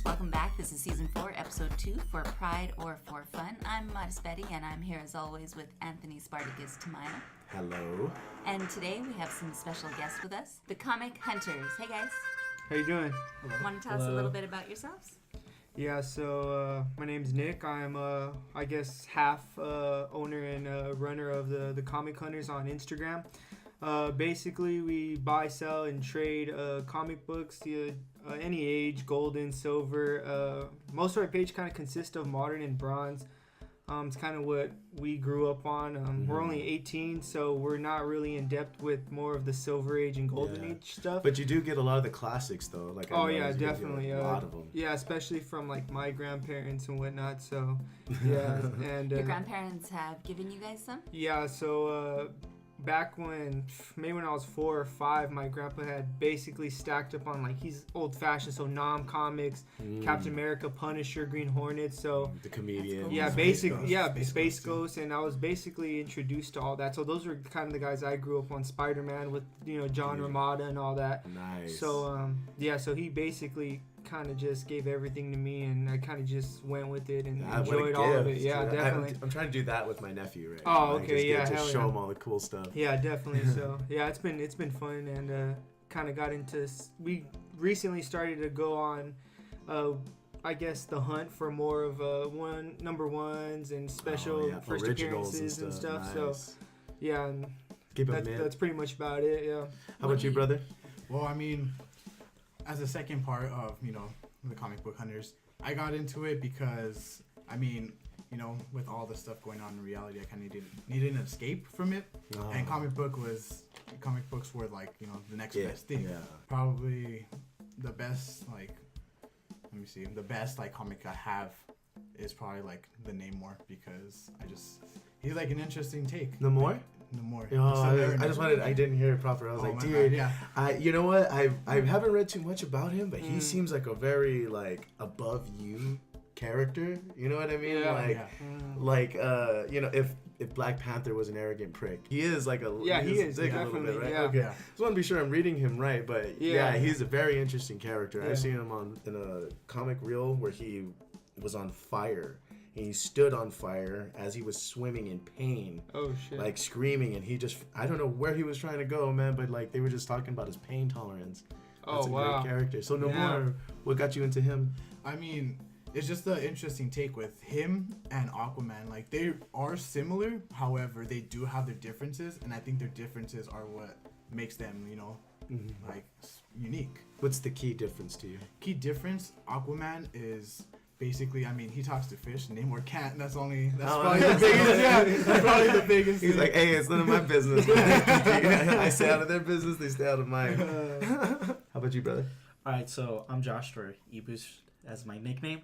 folks. Welcome back. This is Season 4, Episode 2 for Pride or for Fun. I'm Modest Betty, and I'm here as always with Anthony Spartacus Tamayo. Hello. And today we have some special guests with us, the Comic Hunters. Hey, guys. How you doing? Want to tell us a little bit about yourselves? Yeah, so my name's Nick. I'm, I guess, half owner and runner of the Comic Hunters on Instagram. Basically, we buy, sell, and trade comic books to any age, golden, silver. Most of our page kind of consists of modern and bronze. It's kind of what we grew up on. We're only 18, so we're not really in depth with more of the silver age and golden age stuff. But you do get a lot of the classics, though. Like definitely. A lot of them. Yeah, especially from like my grandparents and whatnot. So yeah, and your grandparents have given you guys some? Yeah, so back when I was 4 or 5, my grandpa had basically stacked up on, like, he's old fashioned, so Nom comics, Captain America, Punisher, Green Hornet, so the comedian. Cool. Yeah, Space Ghost, and I was basically introduced to all that. So those were kind of the guys I grew up on. Spider-Man with John Romita and all that. Nice. So so he basically kind of just gave everything to me, and I kind of just went with it and enjoyed all of it. Yeah, definitely. I'm trying to do that with my nephew right now. Oh, okay, just show him all the cool stuff. Yeah, definitely. So yeah, it's been fun, and kind of got into. We recently started to go on, I guess, the hunt for more of number ones and special first appearances and stuff. Nice. So yeah, and that's pretty much about it. Yeah. How about you, brother? Well, I mean, as a second part of, the comic book hunters, I got into it because, with all the stuff going on in reality, I kind of needed an escape from it. Oh. And comic books were like, the next best thing. Yeah. Probably the best, the best, comic I have is probably, the Namor, because he's, an interesting take. Namor? Namor. I didn't hear it proper. I was dude, you know what? I haven't read too much about him, but he seems like a very, above you character. You know what I mean? If Black Panther was an arrogant prick, he is he is definitely, a little bit, right? Yeah. Okay. Just want to be sure I'm reading him right, but he's a very interesting character. I've seen him in a comic reel where he was on fire. And he stood on fire as he was swimming in pain. Oh, shit. Screaming, and I don't know where he was trying to go, man, but, they were just talking about his pain tolerance. That's a great character. So, Namor, what got you into him? I mean, it's just an interesting take with him and Aquaman. They are similar, however, they do have their differences, and I think their differences are what makes them, unique. What's the key difference to you? Key difference, Aquaman is... Basically, he talks to fish. Namor can't. That's probably the biggest. Yeah, that's probably the biggest. He's like, hey, it's none of my business. I stay out of their business. They stay out of mine. How about you, brother? All right, so I'm Josh, or Ebus as my nickname.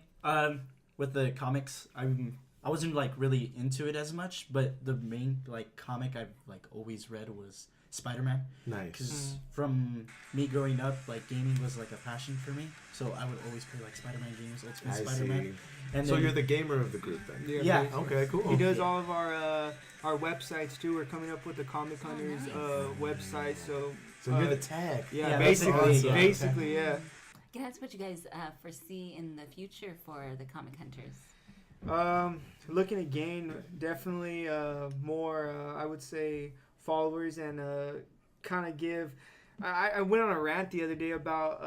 With the comics, I wasn't really into it as much, but the main comic I've always read was Spider-Man. Nice. Because from me growing up, gaming was a passion for me. So I would always play Spider-Man games, Ultimate Spider-Man. And so you're the gamer of the group then? Yeah. Okay, cool. He does all of our websites too. We're coming up with the Comic Hunters website. So you're the tag. Yeah, basically, yeah. Can I ask what you guys foresee in the future for the Comic Hunters? Looking to gain definitely more, I would say, followers, and kind of give. I went on a rant the other day about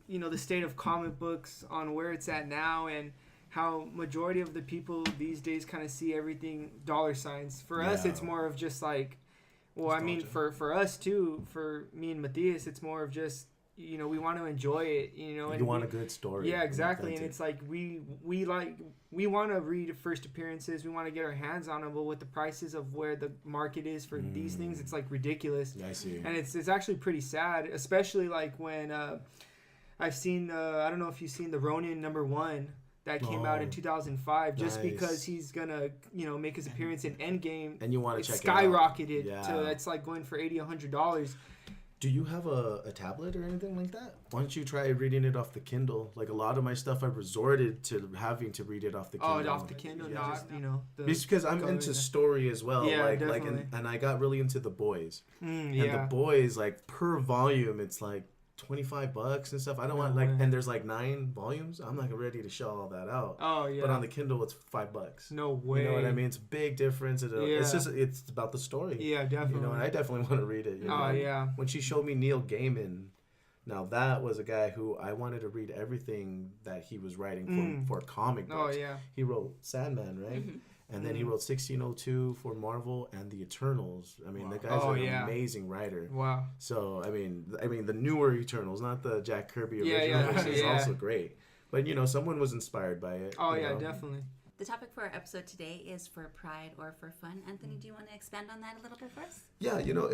the state of comic books on where it's at now, and how majority of the people these days kind of see everything dollar signs. For us, it's more of just nostalgia. For us too, for me and Matthias, it's more of just we want to enjoy it, and you want a good story. Yeah, exactly. And it's we want to read first appearances. We want to get our hands on them, but with the prices of where the market is for these things, it's ridiculous. Yeah, I see. And it's actually pretty sad, especially when I've seen I don't know if you've seen the Ronin #1 that came out in 2005, just because he's gonna make his appearance in Endgame, and you want to check skyrocketed it out. to it's going for $80-$100. Do you have a tablet or anything like that? Why don't you try reading it off the Kindle? A lot of my stuff, I've resorted to having to read it off the Kindle. Oh, off the Kindle, because I'm into story as well. Yeah, definitely. And I got really into The Boys. And The Boys, per volume, it's $25 and stuff. I don't No want way. and there's like 9 volumes. I'm not ready to shell all that out. Oh yeah. But on the Kindle, it's $5. No way. You know what I mean? It's a big difference. It's about the story. Yeah, definitely. You know, and I definitely want to read it. You know? Oh yeah. When she showed me Neil Gaiman, now that was a guy who I wanted to read everything that he was writing for comic Oh books. yeah. He wrote Sandman, right? And then he wrote 1602 for Marvel and the Eternals. I mean, Wow. the guy's Oh, an yeah. amazing writer. Wow. So I mean, the newer Eternals, not the Jack Kirby Yeah, original, yeah, which is yeah. also great. But you know, someone was inspired by it. Oh you yeah, know. definitely. The topic for our episode today is for pride or for fun. Anthony, do you want to expand on that a little bit for us? Yeah, you know,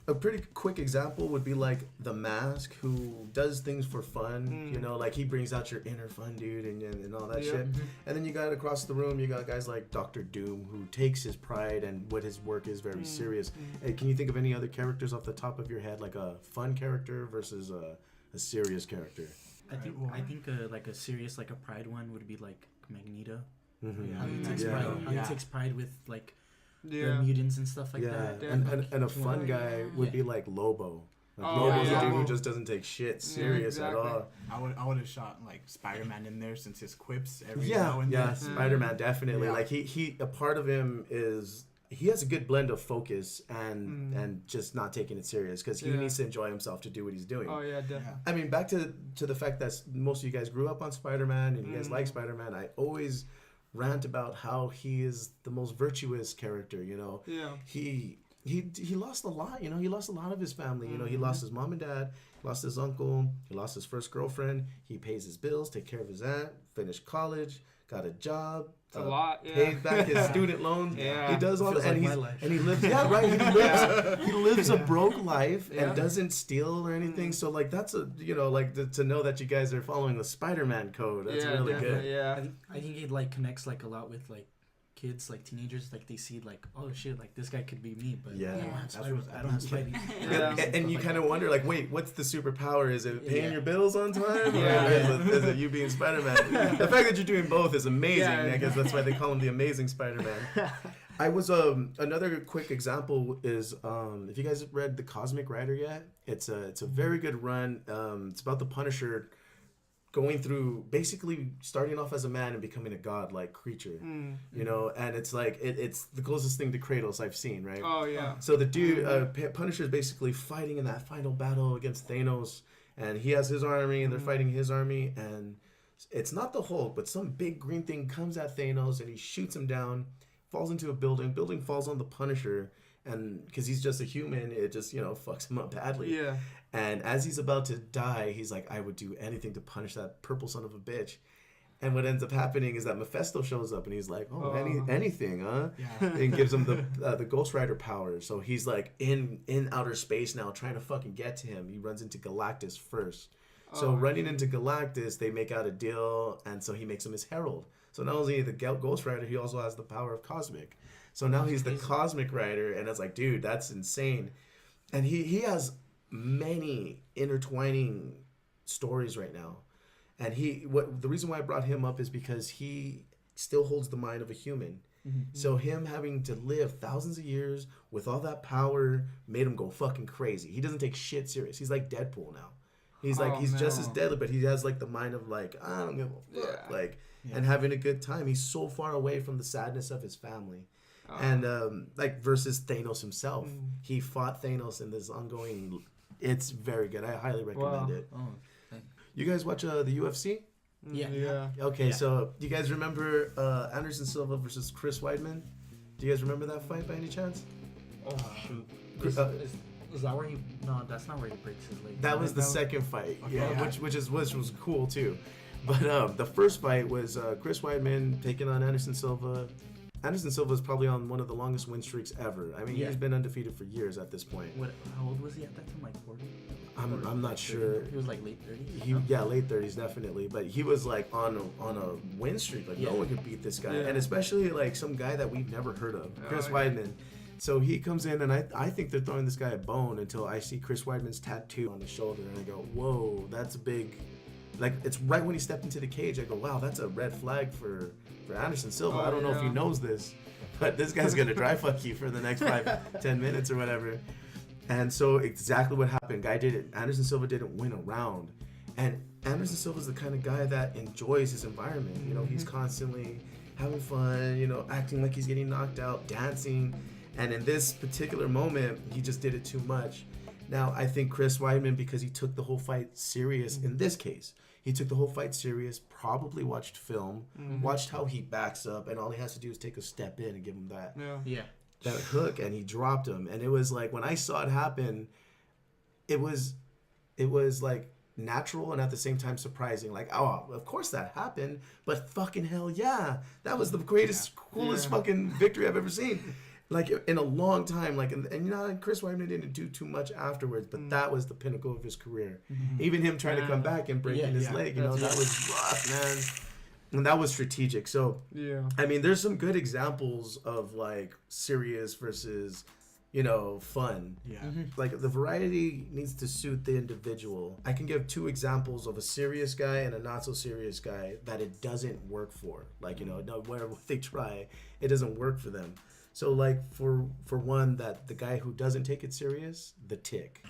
a pretty quick example would be like The Mask, who does things for fun. You know, like he brings out your inner fun dude and all that Yeah. shit. And then you got across the room, you got guys like Doctor Doom, who takes his pride and what his work is very serious. Hey, can you think of any other characters off the top of your head, like a fun character versus a serious character? I think like a serious like a pride one would be like Magneto. Mm-hmm. How he takes Yeah. pride. How Yeah. he takes pride with like Yeah. the mutants and stuff like Yeah, that. and a fun Oh, guy yeah. would be like Lobo. Like Oh, Lobo's yeah. a dude who just doesn't take shit serious exactly. at all. I would have shot like Spider-Man in there since his quips every Yeah, now and yeah, then. Spider-Man definitely. Yeah. Like he a part of him is he has a good blend of focus and just not taking it serious because he Yeah. needs to enjoy himself to do what he's doing. Oh yeah, definitely. I mean, back to the fact that most of you guys grew up on Spider-Man and you guys like Spider-Man. I always rant about how he is the most virtuous character. You know, Yeah. he lost a lot. You know, he lost a lot of his family. You know, he lost his mom and dad, lost his uncle, he lost his first girlfriend. He pays his bills, take care of his aunt, finished college, got a job. It's a lot. Yeah. Paid back his student loans. Yeah. He does all Feels that, and like he's my life. and he lives. Yeah, right. He lives a broke life Yeah. and doesn't steal or anything. So like that's a like to know that you guys are following the Spider-Man code. That's yeah, really definitely, good. Yeah. I think it like connects like a lot with like kids, like teenagers, like they see like, oh shit, like this guy could be me, but Yeah. I don't have That's Spider- what- I don't have Spidey. Yeah. And you kind of wonder, like, wait, what's the superpower? Is it paying Yeah. your bills on time? Yeah. Or is it you being Spider-Man? The fact that you're doing both is amazing. Yeah. I guess that's why they call him the Amazing Spider-Man. I was another quick example is if you guys have read The Cosmic Rider yet, it's a very good run. It's about the Punisher going through basically starting off as a man and becoming a god-like creature, you know, and it's like it's the closest thing to Kratos I've seen, right? Oh yeah. So the dude, Punisher is basically fighting in that final battle against Thanos, and he has his army, and they're fighting his army, and it's not the Hulk, but some big green thing comes at Thanos, and he shoots him down, falls into a building falls on the Punisher, and because he's just a human, it just, fucks him up badly. Yeah. And as he's about to die, he's like, I would do anything to punish that purple son of a bitch. And what ends up happening is that Mephisto shows up and he's like, anything, huh? Yeah. And gives him the Ghost Rider powers. So he's like in outer space now trying to fucking get to him. He runs into Galactus first. So running into Galactus, they make out a deal, and so he makes him his herald. So not only the Ghost Rider, he also has the power of Cosmic. So now he's the Cosmic Rider, and it's like, dude, that's insane. And he has many intertwining stories right now. And the reason why I brought him up is because he still holds the mind of a human. So him having to live thousands of years with all that power made him go fucking crazy. He doesn't take shit serious. He's like Deadpool now. He's like, he's just as deadly, but he has like the mind of like, I don't give a fuck. Yeah. Like, and having a good time. He's so far away from the sadness of his family. And like versus Thanos himself. He fought Thanos in this ongoing. It's very good. I highly recommend it. Oh, thank- You guys watch the UFC? yeah. Yeah. Okay, Yeah. so do you guys remember Anderson Silva versus Chris Weidman? Do you guys remember that fight by any chance? Oh shoot. Chris- Is that where he? No, that's not where he breaks his leg. That was the second fight, Okay. yeah, Okay. which was cool too. But the first fight was Chris Weidman taking on Anderson Silva. Anderson Silva is probably on one of the longest win streaks ever. I mean, Yeah. he's been undefeated for years at this point. What? How old was he at that time? Like 40? I'm not sure. He was like late 30s. Late 30s definitely, but he was like on a win streak. Like no Yeah. one could beat this guy, Yeah. and especially like some guy that we've never heard of, Chris yeah. Weidman. So he comes in, and I think they're throwing this guy a bone until I see Chris Weidman's tattoo on his shoulder, and I go, whoa, that's big. Like it's right when he stepped into the cage, I go, wow, that's a red flag for Anderson Silva. Oh, I don't know if he yeah. knows this, but this guy's gonna dry fuck you for the next 5-10 minutes or whatever. And so exactly what happened. Anderson Silva didn't win a round. And Anderson Silva's the kind of guy that enjoys his environment. You know, he's constantly having fun, you know, acting like he's getting knocked out, dancing. And in this particular moment, he just did it too much. Now, I think Chris Weidman, because he took the whole fight serious in this case, he took the whole fight serious, probably watched film, watched how he backs up, and all he has to do is take a step in and give him that that hook, and he dropped him. And it was like, when I saw it happen, it was like natural and at the same time surprising. Like, oh, of course that happened, but fucking hell yeah, that was the greatest, coolest fucking victory I've ever seen. Like, in a long time, like, and you know, Chris Weidman didn't do too much afterwards, but that was the pinnacle of his career. Even him trying to come back and breaking his leg, you know, that was rough, man. And that was strategic. So, I mean, there's some good examples of, like, serious versus, you know, fun. Like, the variety needs to suit the individual. I can give 2 examples of a serious guy and a not so serious guy that it doesn't work for. Like, you know, no matter what they try, it doesn't work for them. So, like, for one, that the guy who doesn't take it serious, the Tick.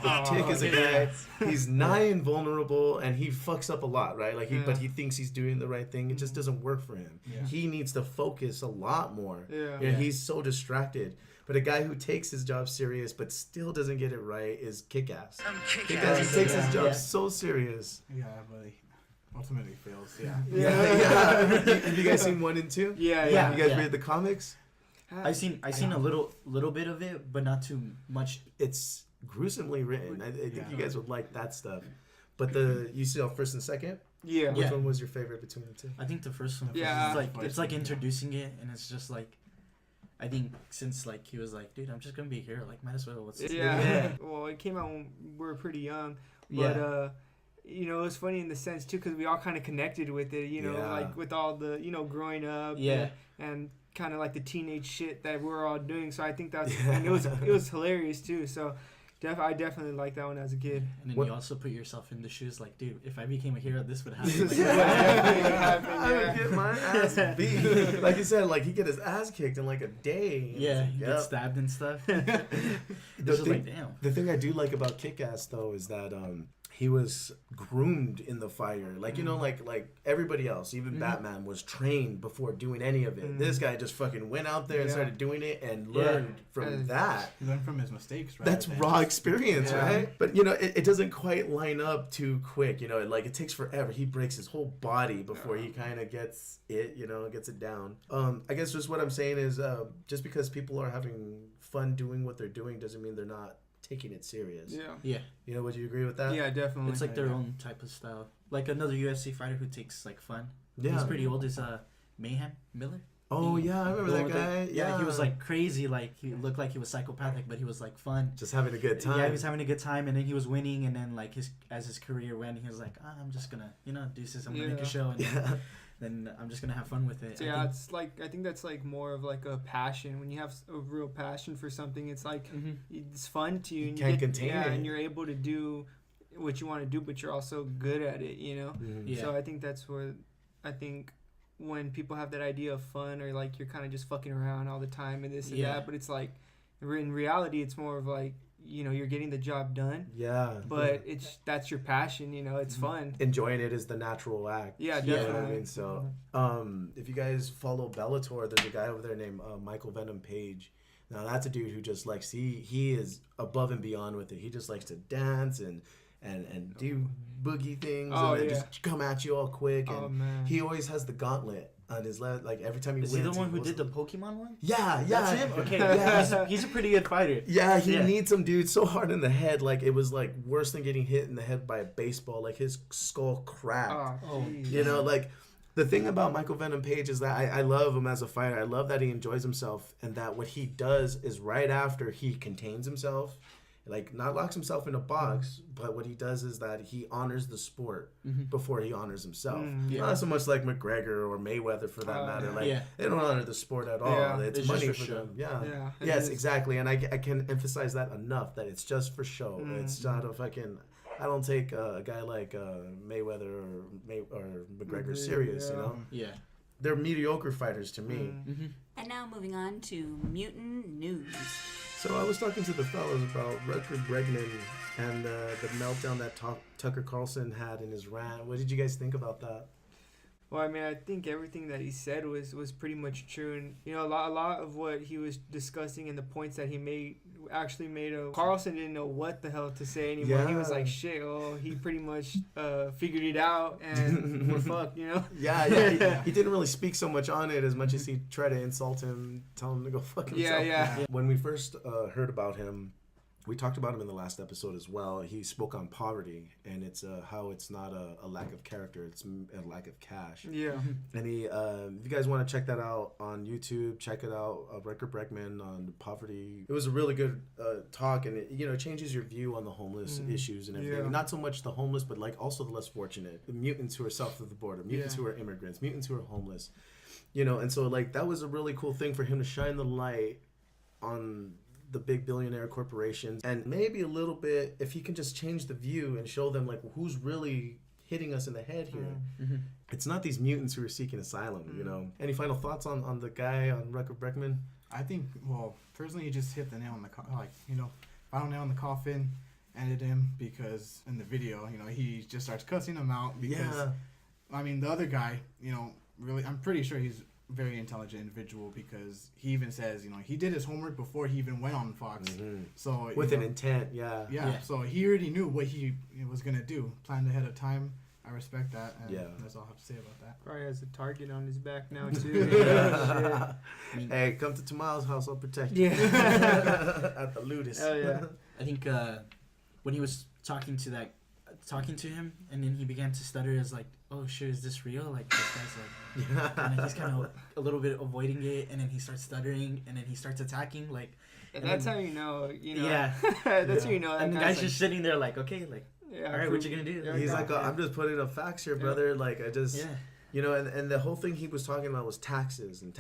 The Tick is a guy, he's nigh invulnerable, and he fucks up a lot, right? Like, but he thinks he's doing the right thing. It just doesn't work for him. He needs to focus a lot more. He's so distracted. But a guy who takes his job serious but still doesn't get it right is Kick-Ass. Kick-Ass, he takes his job so serious. Yeah, but he ultimately fails. Have you guys seen 1 and 2? Yeah. You guys read the comics? I seen a little bit of it, but not too much. It's gruesomely written. I think you guys would like that stuff. But you saw first and second? Yeah. Which one was your favorite between the 2? I think the first one. Yeah. It's like introducing it, and it's just like, I think since like he was like, dude, I'm just gonna be here. Like, might as well. What's this? Yeah. Well, it came out when we were pretty young, but you know, it was funny in the sense too, because we all kind of connected with it. You know, like with all the, you know, growing up. And kind of like the teenage shit that we're all doing. So I think that's and it was hilarious too. So I definitely liked that one as a kid. And then you also put yourself in the shoes, like, dude, if I became a hero, this would happen. Like, I would get my ass beat. Like you said, like, he'd get his ass kicked in like a day. Yeah, he gets stabbed and stuff. Like, damn. The thing I do like about Kick-Ass though is that he was groomed in the fire. Like, you know, like everybody else, even Batman was trained before doing any of it. This guy just fucking went out there and started doing it and learned from that. He learned from his mistakes, right? That's raw experience, right? But, you know, it doesn't quite line up too quick. You know, like, it takes forever. He breaks his whole body before he kind of gets it, you know, gets it down. I guess just what I'm saying is just because people are having fun doing what they're doing doesn't mean they're not taking it serious. Yeah. You know, would you agree with that? Yeah, definitely. It's like their own type of style. Like another UFC fighter who takes like fun. Yeah. He's pretty old. Is Mayhem Miller. Oh yeah, I remember that guy. Yeah, he was like crazy. Like he looked like he was psychopathic, but he was like fun. Just having a good time. Yeah, he was having a good time, and then he was winning. And then like as his career went, he was like, I'm just gonna do this. I'm gonna make a show, and then I'm just gonna have fun with it. So I think that's like more of like a passion. When you have a real passion for something, it's like it's fun to you. And you can't contain it. And you're able to do what you want to do, but you're also good at it. You know. So I think that's where when people have that idea of fun, or like you're kind of just fucking around all the time and this and that, but it's like in reality, it's more of like, you know, you're getting the job done. Yeah. But that's your passion, you know, it's fun. Enjoying it is the natural act. Yeah, definitely. You know what I mean? So, if you guys follow Bellator, there's a guy over there named Michael Venom Page. Now, that's a dude who just likes, he is above and beyond with it. He just likes to dance and do boogie things and just come at you all quick. And he always has the gauntlet on his left. Like, every time he wins. Is he the one who did the Pokemon one? Yeah. That's him? Okay. He's a pretty good fighter. Yeah, he needs some dude so hard in the head. Like, it was like worse than getting hit in the head by a baseball. Like, his skull cracked. You know, like, the thing about Michael Venom Page is that I love him as a fighter. I love that he enjoys himself, and that what he does is right after he contains himself, like, not locks himself in a box, but what he does is that he honors the sport before he honors himself. Not so much like McGregor or Mayweather, for that matter. Like, they don't honor the sport at all. It's money for them. Yes, exactly. And I can emphasize that enough, that it's just for show. It's not a fucking... I don't take a guy like Mayweather or McGregor serious, you know? Yeah. They're mediocre fighters to me. And now moving on to mutant news. So I was talking to the fellas about Rutger Bregman and the meltdown that Tucker Carlson had in his rant. What did you guys think about that? Well, I mean, I think everything that he said was pretty much true, and you know, a lot of what he was discussing and the points that he made actually made Carlson didn't know what the hell to say anymore. Yeah. He was like, shit, oh, he pretty much figured it out, and we're fucked, you know? Yeah. He didn't really speak so much on it as much as he tried to insult him, tell him to go fuck himself. Yeah. When we first heard about him, we talked about him in the last episode as well. He spoke on poverty, and it's how it's not a lack of character, it's a lack of cash. Yeah. And he, if you guys want to check that out on YouTube, check it out. Rutger Bregman on poverty. It was a really good talk, and it changes your view on the homeless issues and everything. Yeah. Not so much the homeless, but like also the less fortunate, the mutants who are south of the border, mutants who are immigrants, mutants who are homeless. And so like that was a really cool thing for him to shine the light on the big billionaire corporations, and maybe a little bit if he can just change the view and show them like who's really hitting us in the head here. Mm-hmm. It's not these mutants who are seeking asylum. Any final thoughts on the guy on Rutger Bregman? I think, well, personally, he just hit the nail on the final nail in the coffin, ended him because in the video, he just starts cussing him out because, I mean, the other guy, really, I'm pretty sure he's a very intelligent individual because he even says, he did his homework before he even went on Fox. Mm-hmm. So with an intent, yeah. So he already knew what he was gonna do, planned ahead of time. I respect that, and that's all I have to say about that. Probably has a target on his back now, too. Shit. Hey, come to Tamal's house, I'll protect you. Yeah. At the Ludus. Hell yeah. I think when he was talking to him, and then he began to stutter, as like, oh shit, is this real? Like this guy's like, he's kind of a little bit avoiding it, and then he starts stuttering, and then he starts attacking, like. And that's how you know. Yeah. That's how you know. And the guy's just sitting there, like, okay, like, yeah, all right, what you gonna do? Yeah, He's yeah. like, I'm just putting up facts here, brother. Like, I just... Yeah. and the whole thing he was talking about was taxes and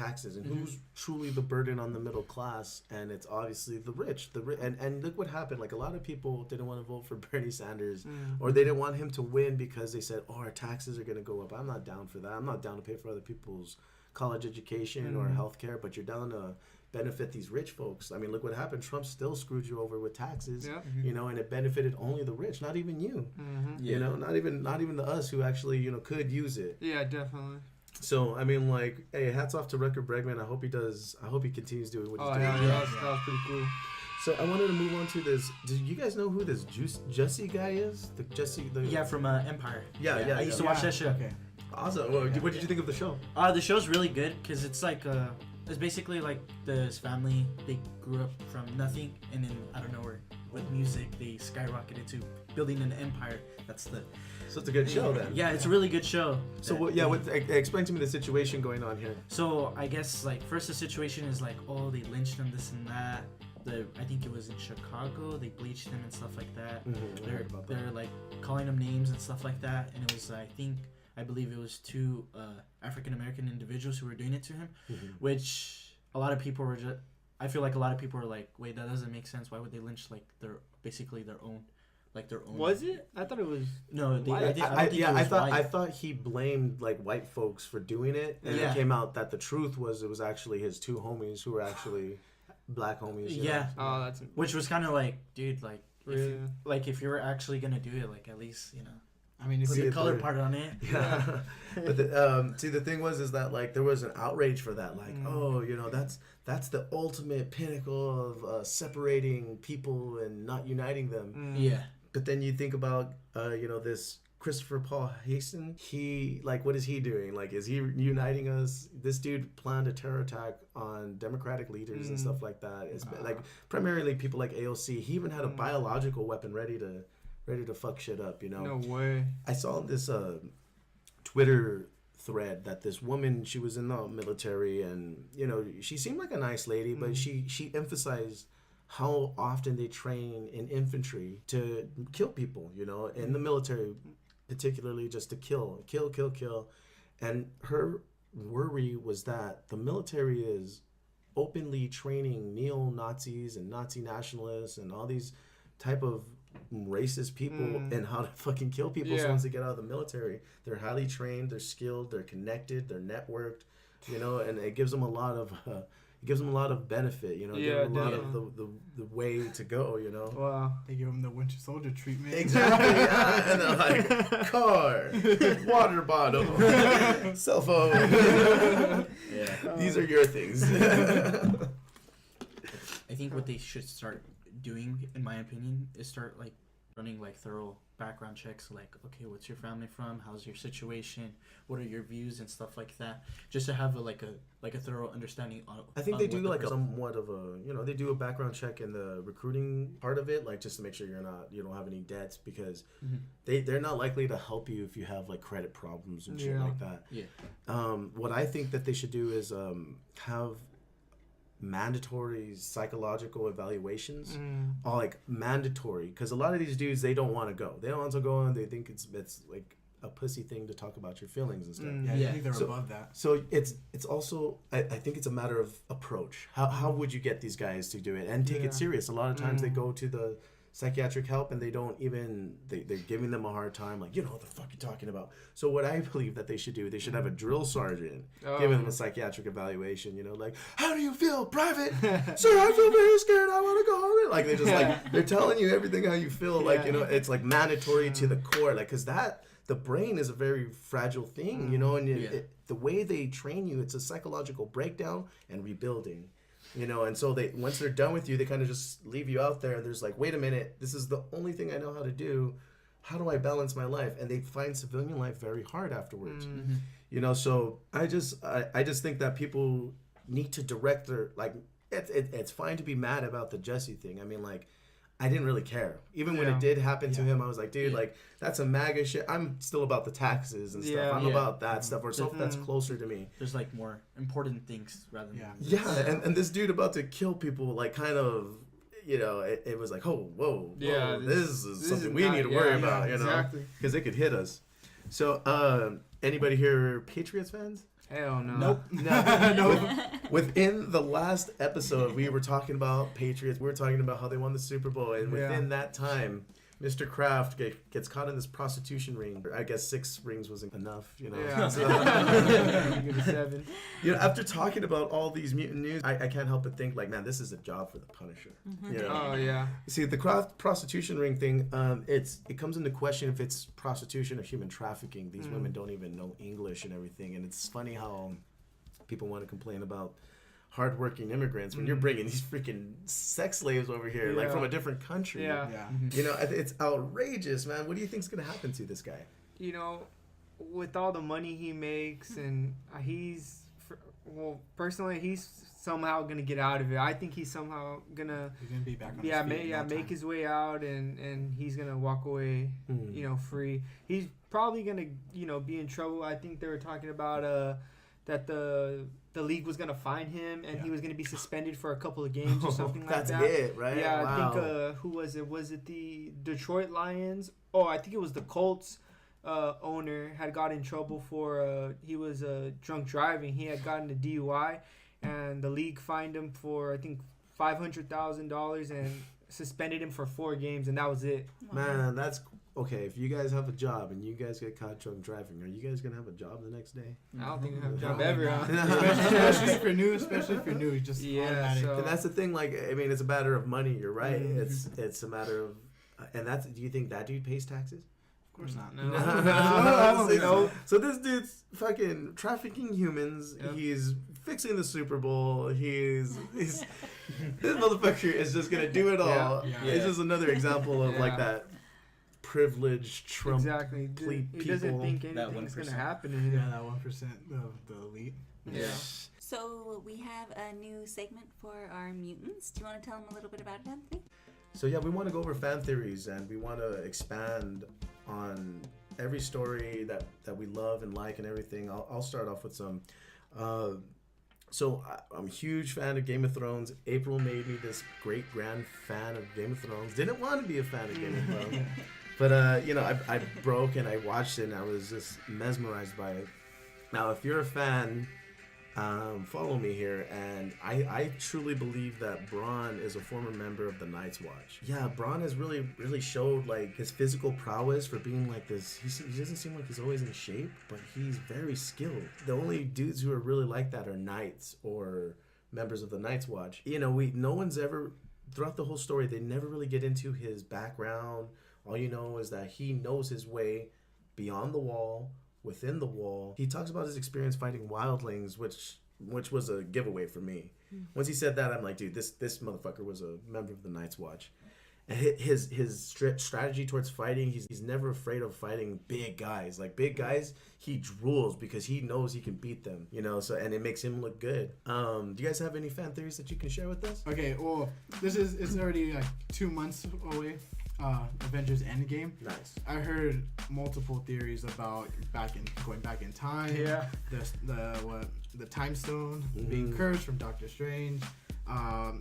who's truly the burden on the middle class, and it's obviously the rich. And look what happened. Like, a lot of people didn't want to vote for Bernie Sanders, or they didn't want him to win because they said, oh, our taxes are going to go up. I'm not down for that. I'm not down to pay for other people's college education or health care, but you're down to benefit these rich folks. I mean, look what happened. Trump still screwed you over with taxes, and it benefited only the rich, not even you. Not even the us who actually, could use it. Yeah, definitely. So, I mean, like, hey, hats off to Rutger Bregman. I hope he continues doing what he's doing. Yeah, that was pretty cool. So I wanted to move on to this. Do you guys know who this Jesse guy is? From Empire. Yeah. I used to watch that show. Okay. Awesome. Well, what did you think of the show? The show's really good because it's like it's basically like this family. They grew up from nothing, and then out of nowhere, with music, they skyrocketed to building an empire. So it's a good show then. Yeah, it's a really good show. So explain to me the situation going on here. So I guess like first the situation is like, oh, they lynched them, this and that. I think it was in Chicago. They bleached them and stuff like that. They're like calling them names and stuff like that. And it was I believe it was two African American individuals who were doing it to him, which a lot of people were just. I feel like a lot of people were like, wait, that doesn't make sense. Why would they lynch like their own? Was it? I thought it was. No, I thought he blamed like white folks for doing it, and it came out that the truth was it was actually his two homies who were actually black homies. Yeah. Oh, that's. Which was kind of like, dude, like, Really? if you're actually gonna do it, like at least I mean, put the color part on it. Yeah. But the thing was that like there was an outrage for that, like that's the ultimate pinnacle of separating people and not uniting them. Yeah. But then you think about this Christopher Paul Haston. He what is he doing? Like, is he uniting us? This dude planned a terror attack on Democratic leaders and stuff like that. It's like primarily people like AOC. He even had a biological weapon ready to fuck shit up. No way. I saw this Twitter thread that this woman, she was in the military, and she seemed like a nice lady, but she emphasized how often they train in infantry to kill people, in the military, particularly just to kill. And her worry was that the military is openly training neo-Nazis and Nazi nationalists and all these type of racist people and how to fucking kill people. So once they get out of the military, they're highly trained, they're skilled, they're connected, they're networked, and it gives them a lot of it gives them a lot of benefit, you know, give Yeah, them a lot of definitely. the way to go, you know. Wow. They give him the Winter Soldier treatment. Exactly. Yeah. And they're like, car, water bottle, cell phone. Yeah. These are your things. I think what they should start doing, in my opinion, is start like running like thorough background checks. Like, okay, what's your family from? How's your situation? What are your views and stuff like that? Just to have a thorough understanding on. I think on they what do the like person- somewhat of a, you know, they do a background check in the recruiting part of it, like just to make sure you don't have any debts, because they're not likely to help you if you have like credit problems and shit Yeah. like that. Yeah. What I think that they should do is have mandatory psychological evaluations, all like mandatory, because a lot of these dudes, they don't want to go. They don't want to go, and they think it's like a pussy thing to talk about your feelings and stuff. Yeah, Yeah. I think they're So- above that. So it's also I think it's a matter of approach. How would you get these guys to do it and take Yeah. it serious? A lot of times they go to the psychiatric help and they don't even they're giving them a hard time, like, you know what the fuck you talking about. So what I believe that they should do, they should have a drill sergeant giving them a psychiatric evaluation, you know, like, how do you feel, private? Sir, I feel very scared, I want to go home. Like they just like they're telling you everything how you feel, like, you know, it's like mandatory to the core, like, because the brain is a very fragile thing, you know, and the way they train you, it's a psychological breakdown and rebuilding, you know, and so once they're done with you, they kind of just leave you out there, and there's like, wait a minute, this is the only thing I know how to do. How do I balance my life? And they find civilian life very hard afterwards, you know. So I just think that people need to direct their, like, it's fine to be mad about the Jesse thing. I mean, like, I didn't really care. Even when Yeah. it did happen to him, I was like, dude, like, that's a MAGA shit. I'm still about the taxes and stuff. Yeah. I'm Yeah. about that stuff, or stuff that's closer to me. There's like more important things rather than. Yeah, and this dude about to kill people, like, kind of, you know, it was like, oh, whoa, Yeah, this is something we not- need to worry yeah, about, you know, exactly. because it could hit us. So, anybody here Patriots fans? Hell no. Nope. No. Within the last episode, we were talking about Patriots. We were talking about how they won the Super Bowl, and within that time, Mr. Kraft gets caught in this prostitution ring. I guess 6 rings wasn't enough, you know. Yeah. So, Give it 7. you know, after talking about all these mutant news, I can't help but think, like, man, this is a job for the Punisher. You know? Oh yeah. See, the Kraft prostitution ring thing, it comes into question if it's prostitution or human trafficking. These women don't even know English and everything, and it's funny how people want to complain about hardworking immigrants when you're bringing these freaking sex slaves over here, like, Yeah. from a different country. Yeah. Yeah. You know, it's outrageous, man. What do you think's gonna happen to this guy? You know, with all the money he makes, and personally, he's somehow gonna get out of it. I think he's somehow gonna, He's gonna be back on his feet in no make time. his way out, and he's gonna walk away, you know, free. He's probably gonna, you know, be in trouble. I think they were talking about that the league was gonna fine him, and he was gonna be suspended for a couple of games or something like That's that. it, right? Yeah, Wow. I think who was it? Was it the Detroit Lions? Oh, I think it was the Colts. Owner had got in trouble for he was drunk driving. He had gotten a DUI, and the league fined him for, I think, $500,000 and suspended him for 4 games, and that was it. Man, that's okay. If you guys have a job and you guys get caught drunk driving, are you guys gonna have a job the next day? I don't think I have a No. job ever. especially if you're new, just Yeah, automatic. so- And that's the thing. Like, I mean, it's a matter of money. You're right. Mhm. It's a matter of, and that's. Do you think that dude pays taxes? Of course not. No. No. So this dude's fucking trafficking humans. Yep. He's fixing the Super Bowl. He's this motherfucker is just gonna do it all. Yeah. It's just another example of like Yeah. that privileged Trump. Exactly. He doesn't people- think That anything's gonna 1%. happen to him. Yeah, that 1% of the elite. Yeah. So we have a new segment for our mutants. Do you want to tell them a little bit about it, Anthony? So yeah, we want to go over fan theories, and we want to expand on every story that we love and like and everything. I'll start off with some. So I'm a huge fan of Game of Thrones. April made me this great grand fan of Game of Thrones. Didn't want to be a fan of Game of Thrones, but you know, I broke and I watched it, and I was just mesmerized by it. Now, if you're a fan, follow me here, and I truly believe that Bronn is a former member of the Night's Watch. Yeah, Bronn has really showed like his physical prowess for being like this. He doesn't seem like he's always in shape, but he's very skilled. The only dudes who are really like that are knights or members of the Night's Watch. No one's ever, throughout the whole story, they never really get into his background. All you know is that he knows his way beyond the wall, within the wall. He talks about his experience fighting wildlings, which was a giveaway for me. Once he said that, I'm like, dude, this motherfucker was a member of the Night's Watch. And his strategy towards fighting, he's never afraid of fighting big guys. Like, big guys, he drools because he knows he can beat them, so, and it makes him look good. Do you guys have any fan theories that you can share with us? Okay, well, it's already like 2 months away. Avengers Endgame. Nice. I heard multiple theories about going back in time. Yeah. The time stone being cursed from Doctor Strange.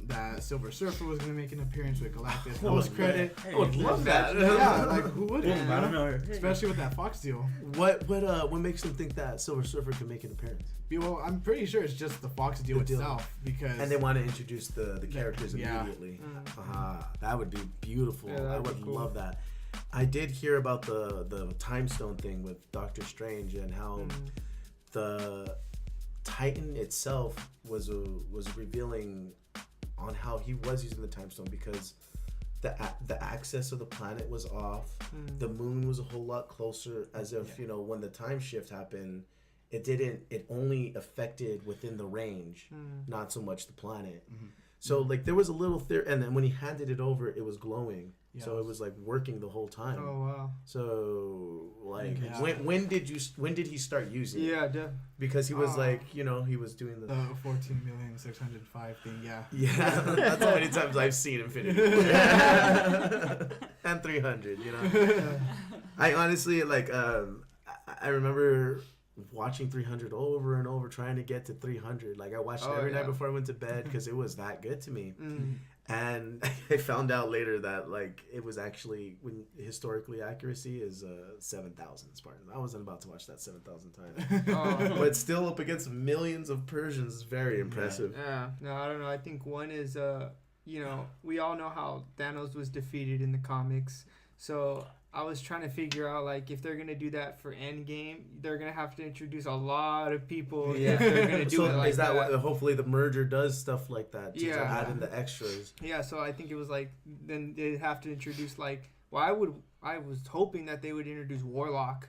That Silver Surfer was gonna make an appearance with Galactus post credit. I would love that. Yeah, like who wouldn't? I don't know. Especially with that Fox deal. What makes him think that Silver Surfer can make an appearance? Well, I'm pretty sure it's just the Fox deal itself because. And they want to introduce the characters Yeah. immediately. That would be beautiful. Yeah, I that'd be would cool. love that. I did hear about the time stone thing with Doctor Strange and how the Titan itself was revealing on how he was using the time stone because the axis of the planet was off. The moon was a whole lot closer, as if when the time shift happened, it only affected within the range, not so much the planet. So like there was a little theory, and then when he handed it over, it was glowing. Yeah. So it was like working the whole time. Oh wow. So like Yeah. when did he start using it? Yeah, Because he was Oh. like, he was doing The the 14,605 thing, yeah. yeah, that's how many times I've seen Infinity War. And 300, I honestly like I remember watching 300 over and over, trying to get to 300. Like I watched it every night before I went to bed because it was that good to me. And I found out later that like it was actually, when historically accuracy is 7,000 Spartans. I wasn't about to watch that 7,000 times. But still up against millions of Persians is very impressive. Yeah. No, I don't know. I think one is we all know how Thanos was defeated in the comics. So I was trying to figure out, like, if they're going to do that for Endgame, they're going to have to introduce a lot of people if they're going to do So it like is that what, hopefully the merger does stuff like that to Yeah. add in the extras. Yeah, so I think it was like, then they'd have to introduce, like, I was hoping that they would introduce Warlock.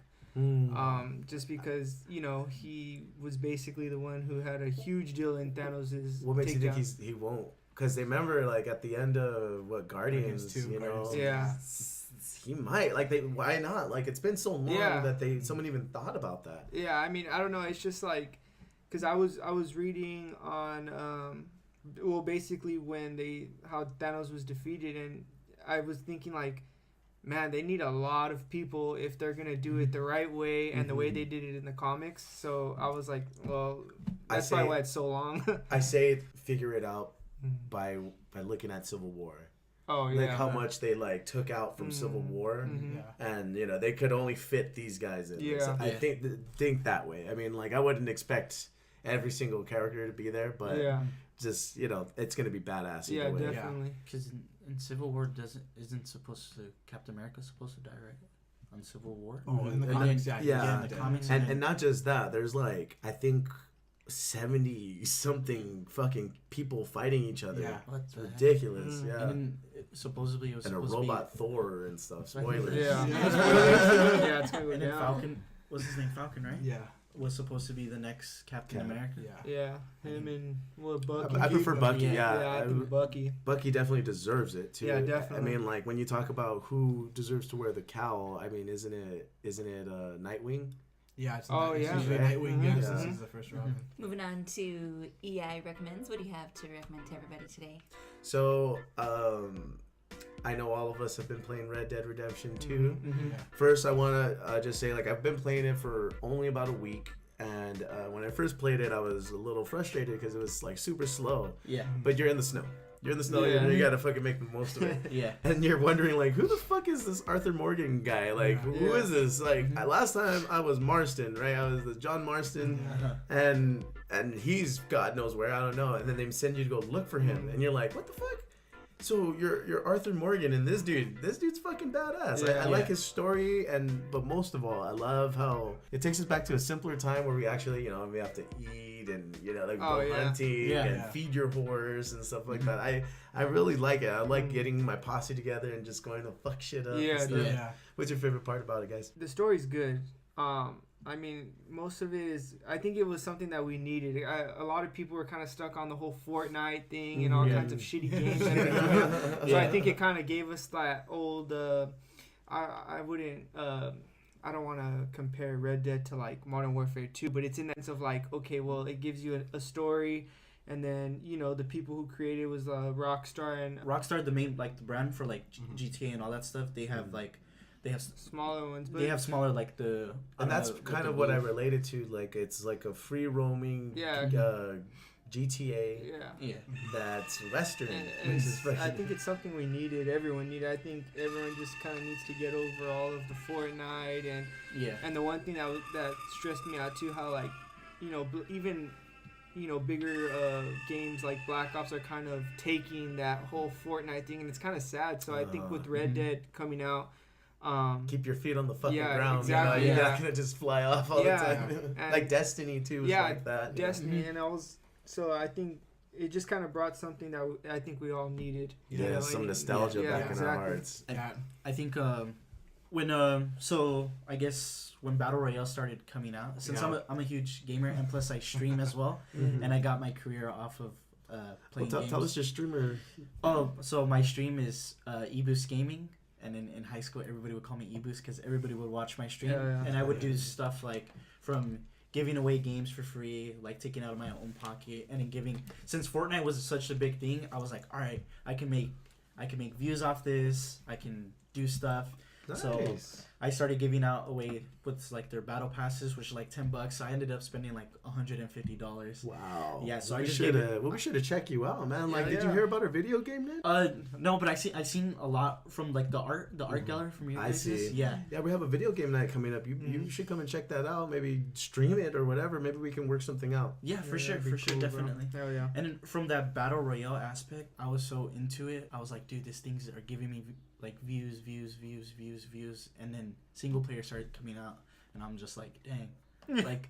Just because, he was basically the one who had a huge deal in Thanos' What makes you think takedown. he won't? Because they remember, like, at the end of Guardians Guardians, 2, Guardians 2. Yeah. he might. Like, why not? Like, it's been so long that someone even thought about that. Yeah, I mean, I don't know. It's just like, because I was reading on, basically how Thanos was defeated, and I was thinking like, man, they need a lot of people if they're gonna do it the right way and the way they did it in the comics. So I was like, well, that's probably why it's so long. I say figure it out by looking at Civil War. Oh yeah, Like how much they like took out from Civil War, and they could only fit these guys in. Yeah. So I think that way. I mean, like I wouldn't expect every single character to be there, but just it's gonna be badass. Yeah, either way. definitely. Because in Civil War isn't supposed to Captain America supposed to die, right? On Civil War. Oh, in the And comics, then- yeah. in the comics, And not just that. There's like I think 70 something fucking people fighting each other. Yeah. What It's the heck? ridiculous. Yeah. And then supposedly it was And a supposed robot Thor and stuff. Right. Spoilers. Yeah, Yeah. yeah, it's gonna to go be. And then down. Falcon, what's his name? Falcon, right? Yeah. Was supposed to be the next Captain America. Yeah. Yeah, him and Bucky. I prefer Bucky. Yeah, I think Bucky. Bucky definitely deserves it too. Yeah, definitely. I mean, like when you talk about who deserves to wear the cowl, I mean, isn't it Nightwing? Yeah. It's Oh, it's yeah. usually Right? Nightwing. Mhm. Yes, Yeah. this is the first Robin. Moving on to EI recommends. What do you have to recommend to everybody today? So, I know all of us have been playing Red Dead Redemption 2. Yeah. First, I want to just say, like, I've been playing it for only about a week. And when I first played it, I was a little frustrated because it was, like, super slow. Yeah. But you're in the snow. You're in the snow. Yeah. You got to fucking make the most of it. Yeah. And you're wondering, like, who the fuck is this Arthur Morgan guy? Like, who is this? Like, last time I was Marston, right? I was the John Marston. And he's God knows where. I don't know. And then they send you to go look for him. And you're like, what the fuck? So you're Arthur Morgan, and this dude's fucking badass. I like his story, but most of all, I love how it takes us back to a simpler time where we actually, we have to eat and like go hunting and feed your horse and stuff like that. I really like it. I like getting my posse together and just going to fuck shit up. Yeah, and stuff. dude. What's your favorite part about it, guys? The story's good. I mean, most of it is. I think it was something that we needed. A lot of people were kind of stuck on the whole Fortnite thing and all kinds of shitty games. So I think it kind of gave us that old. I wouldn't. I don't want to compare Red Dead to like Modern Warfare 2, but it's in that sense of like, okay, well, it gives you a story, and then the people who created was Rockstar and Rockstar, the main like the brand for like GTA and all that stuff. They have like. They have smaller ones, but they have smaller like the. And that's kind of what I related to. Like it's like a free roaming GTA. Yeah. That's Western. I think it's something we needed. Everyone needed. I think everyone just kind of needs to get over all of the Fortnite and And the one thing that stressed me out too, how like, even. Bigger games like Black Ops are kind of taking that whole Fortnite thing, and it's kind of sad. So I think with Red Dead coming out. Keep your feet on the fucking yeah, ground. Exactly, You're not gonna just fly off all the time. Like Destiny too was like that. Destiny, and so I think it just kind of brought something that I think we all needed. Some nostalgia back in our hearts. I think when so I guess when Battle Royale started coming out, since I'm a huge gamer and plus I stream as well, and I got my career off of playing games. Tell us your streamer. Oh, so my stream is eBoost Gaming. And in high school, everybody would call me eBoost because everybody would watch my stream. And I would do stuff like from giving away games for free, like taking out of my own pocket, and then giving. Since Fortnite was such a big thing, I was like, all right, I can make views off this. I can do stuff. Nice. So I started giving out away with like their battle passes, which are like $10. So I ended up spending like $150. Wow. Yeah. So we should have checked you out, man. Like, did you hear about our video game then? No, but I've seen a lot from like the art gallery from you guys. I see. Yeah. Yeah, we have a video game night coming up. You should come and check that out. Maybe stream it or whatever. Maybe we can work something out. Yeah, for sure, definitely. Hell yeah. And then from that battle royale aspect, I was so into it. I was like, dude, these things are giving me like views, and then single player started coming out, and I'm just like, dang, like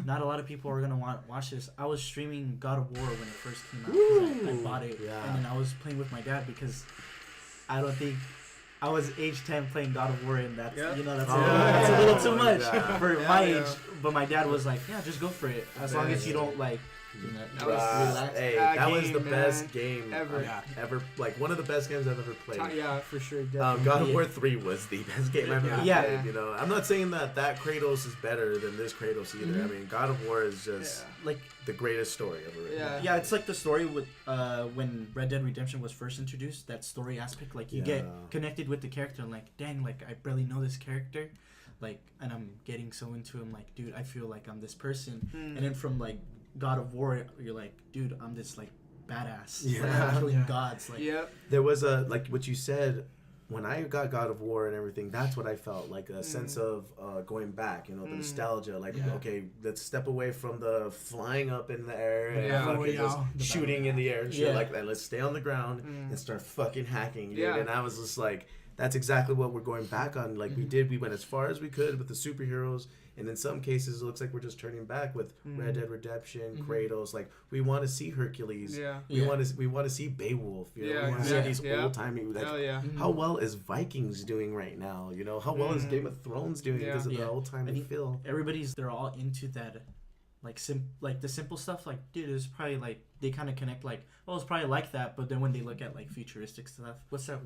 not a lot of people are gonna watch this. I was streaming God of War when it first came out because I bought it, and then I was playing with my dad because I don't think I was age 10 playing God of War, and that's that's a little too much for my age. But my dad was like, yeah, just go for it as long as you don't like. That was the best game ever. Ever, like one of the best games I've ever played. Yeah, for sure. God of War 3 was the best game I've ever played. I'm not saying that Kratos is better than this Kratos either. I mean, God of War is just like the greatest story ever written. Yeah, it's like the story with when Red Dead Redemption was first introduced. That story aspect, like you get connected with the character, and like, dang, like I barely know this character, like, and I'm getting so into him, like, dude, I feel like I'm this person, and then from like God of War, you're like, dude, I'm this like badass. I'm killing gods. Like, there was like what you said when I got God of War and everything. That's what I felt like, a sense of going back. The nostalgia. Like, okay, let's step away from the flying up in the air and just shooting in the air and shit like that. Let's stay on the ground and start fucking hacking, dude. And I was just like, that's exactly what we're going back on. Like we went as far as we could with the superheroes. And in some cases, it looks like we're just turning back with Red Dead Redemption, Kratos. Like, we want to see Hercules. We want to see Beowulf. We want to see these old timey. Like, how well is Vikings doing right now? How well is Game of Thrones doing because of the old timey feel? They're all into that, like the simple stuff. Like, dude, it's probably like they kind of connect. Like, it's probably like that. But then when they look at like futuristic stuff, what's that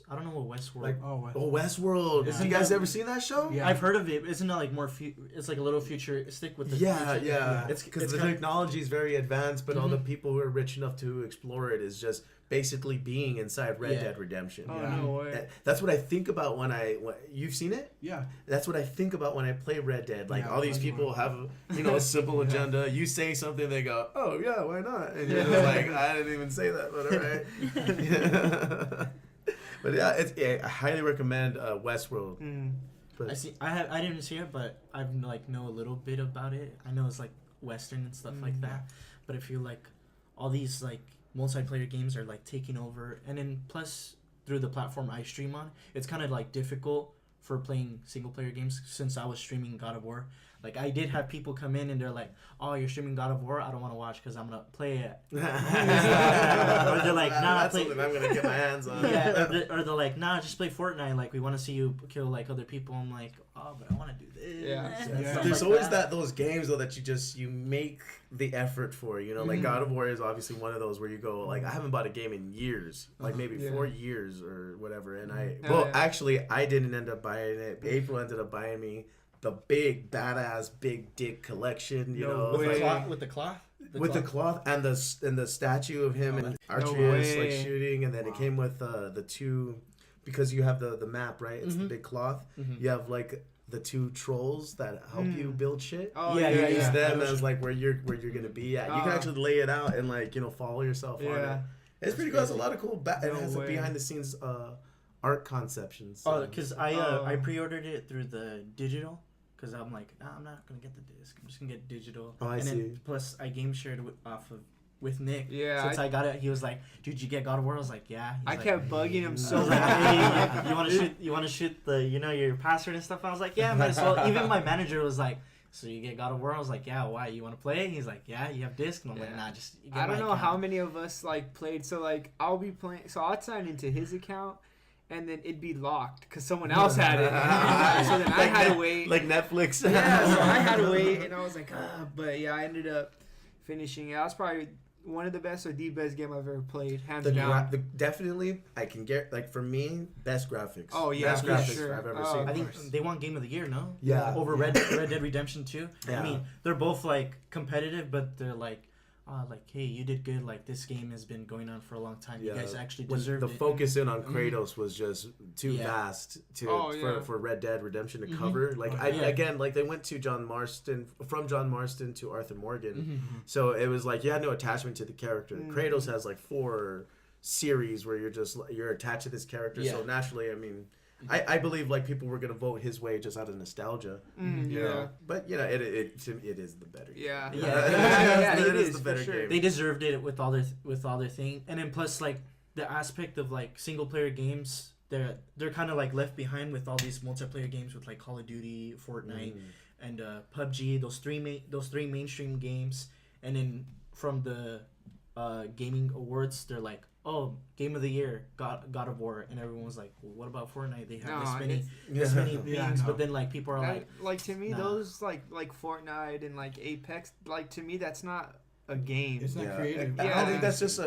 I don't know what Westworld. Like, Westworld. Have you guys ever seen that show? Yeah, I've heard of it. Isn't it like more? It's like a little futuristic with the. It's because the technology is very advanced, but all the people who are rich enough to explore it is just basically being inside Red Dead Redemption. Oh, no way. That's what I think about when you've seen it? Yeah. That's what I think about when I play Red Dead. Like, all these people have a simple agenda. You say something, they go, oh yeah, why not? And you're just like, I didn't even say that, but all right. But I highly recommend Westworld. But I didn't see it, but I know a little bit about it. I know it's like Western and stuff like that. But I feel like all these like multiplayer games are like taking over, and then plus through the platform I stream on, it's kind of like difficult for playing single player games since I was streaming God of War. Like I did have people come in and they're like, "Oh, you're streaming God of War? I don't want to watch because I'm gonna play it." Or they're like, "Nah, that's something I'm gonna get my hands on. Yeah, or they're like, "Nah, just play Fortnite. Like we want to see you kill like other people." I'm like, "Oh, but I want to do this." Yeah. and stuff There's like always those games though that you make the effort for, you know, like Mhm. God of War is obviously one of those where you go like I haven't bought a game in years, like maybe Yeah. 4 years or whatever, and Yeah. actually I didn't end up buying it. April ended up buying me the big badass big dick collection, you No know, way. like, with the cloth. with the cloth and the statue of him and Archie's like way. shooting, and then it Wow. came with the two, because you have the map, right? It's the Mhm. big cloth. Mhm. You have like the two trolls that help you build shit. Oh Yeah, yeah, yeah, Use yeah. them as like where you're gonna be at. You can Ah. actually lay it out and like, you know, follow yourself on Yeah. it. It's pretty cool. It's a lot of cool. It No has like way. behind the scenes art conceptions. Oh, because I Oh. pre-ordered it through the digital. Because I'm like, nah, I'm not gonna get the disc. I'm just gonna get digital. Oh, I and see. Then, plus, I game shared with Nick. Yeah, Since I got it, he was like, "Dude, you get God of War?" I was like, "Yeah." He's I like, kept bugging him I so was like, bad. "Hey, you want to shoot? You want to shoot the, your password and stuff?" I was like, "Yeah, might as well." Even my manager was like, "So you get God of War?" I was like, "Yeah, why? You want to play it?" He's like, "Yeah, you have disc." And I'm like, Yeah. "Nah, just." You get I don't my know how account." many of us like played. So like I'll be playing. So I'd sign into his account, and then it'd be locked because someone else had it. So then I Like had to Net- wait. like Netflix. Yeah, so I had to wait, and I was like, but yeah, I ended up finishing it. That was probably one of the best or the best game I've ever played, hands down. Definitely, I can get like for me, best graphics. Oh, yeah, best for graphics sure. I've ever Oh, seen. I think course. they won Game of the Year, no? Yeah. Over Red Dead Redemption 2. Yeah. I mean, they're both like competitive, but they're like, hey, you did good. Like this game has been going on for a long time. You guys actually When deserved the it. focus in on Kratos was just too Yeah. vast Oh, yeah. for Red Dead Redemption to Mhm. cover. Like Yeah. again, like they went to from John Marston to Arthur Morgan, Mhm. so it was like you had no attachment to the character. Mm. Kratos has like 4 series where you're attached to this character. So Yeah. naturally, I mean, I believe like people were gonna vote his way just out of nostalgia. You know? Yeah. But you know, it is the better game. Yeah. Yeah. It is the for better sure. game. They deserved it with all their thing, and then plus like the aspect of like single player games, they're kind of like left behind with all these multiplayer games with like Call of Duty, Fortnite, and PUBG. Those three mainstream games, and then from the gaming awards, they're like, "Oh, Game of the Year, God of War," and everyone was like, well, "What about Fortnite? They have No, this many Yeah, things." no. But then like people are like, Like to me, Nah. those like Fortnite and like Apex, like to me, that's not a game. It's not creative. I Yeah. think that's just